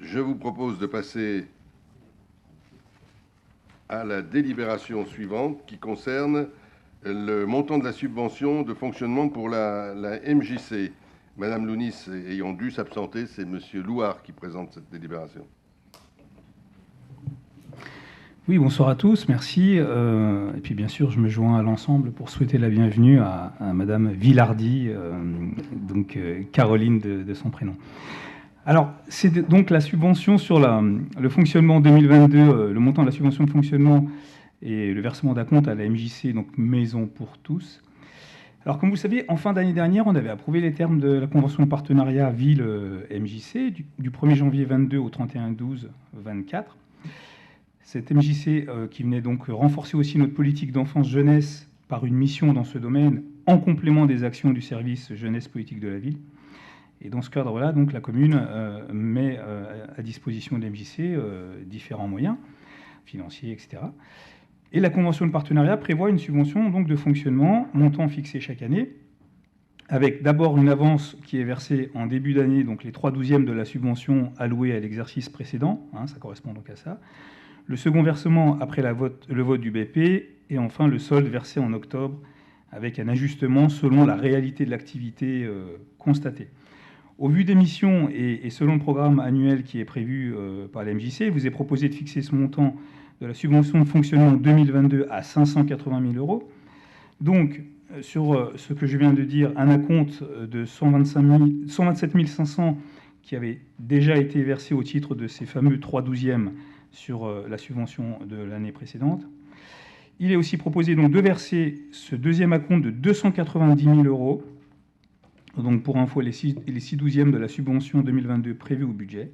Je vous propose de passer à la délibération suivante qui concerne le montant de la subvention de fonctionnement pour la MJC. Madame Lounis ayant dû s'absenter, c'est Monsieur Louard qui présente cette délibération. Oui, bonsoir à tous, merci. Et puis bien sûr, je me joins à l'ensemble pour souhaiter la bienvenue à Madame Villardy, donc Caroline de son prénom. Alors, c'est donc la subvention sur le fonctionnement 2022, le montant de la subvention de fonctionnement et le versement d'acompte à la MJC, donc Maison pour tous. Alors, comme vous le savez, en fin d'année dernière, on avait approuvé les termes de la convention de partenariat Ville-MJC du 1er janvier 22 au 31-12-24. Cette MJC qui venait donc renforcer aussi notre politique d'enfance-jeunesse par une mission dans ce domaine en complément des actions du service jeunesse politique de la ville. Et dans ce cadre-là, donc, la commune met à disposition de l'MJC différents moyens financiers, etc. Et la convention de partenariat prévoit une subvention donc, de fonctionnement, montant fixé chaque année, avec d'abord une avance qui est versée en début d'année, donc les 3/12 de la subvention allouée à l'exercice précédent, ça correspond donc à ça. Le second versement après le vote du BP, et enfin le solde versé en octobre, avec un ajustement selon la réalité de l'activité constatée. Au vu des missions et selon le programme annuel qui est prévu par la MJC, il vous est proposé de fixer ce montant de la subvention de fonctionnement 2022 à 580 000 euros. Donc, sur ce que je viens de dire, un acompte de 127 500 qui avait déjà été versé au titre de ces fameux 3/12 sur la subvention de l'année précédente. Il est aussi proposé donc de verser ce deuxième acompte de 290 000 euros. Donc, pour info, les 6/12 de la subvention 2022 prévue au budget.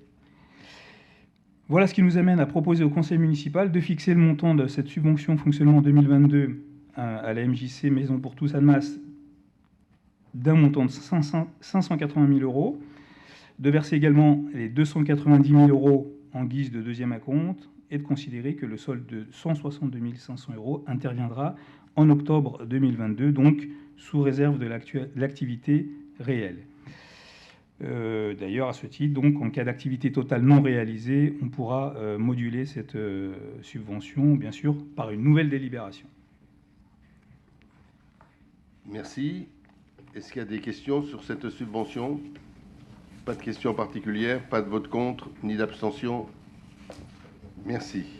Voilà ce qui nous amène à proposer au conseil municipal de fixer le montant de cette subvention fonctionnement 2022 à la MJC Maison pour tous Annemasse d'un montant de 580 000 euros, de verser également les 290 000 euros en guise de deuxième acompte et de considérer que le solde de 162 500 euros interviendra en octobre 2022, donc sous réserve de l'activité réelle. D'ailleurs, à ce titre, donc, en cas d'activité totale non réalisée, on pourra moduler cette subvention, bien sûr, par une nouvelle délibération. Merci. Est-ce qu'il y a des questions sur cette subvention? Pas de questions particulières, pas de vote contre, ni d'abstention. Merci.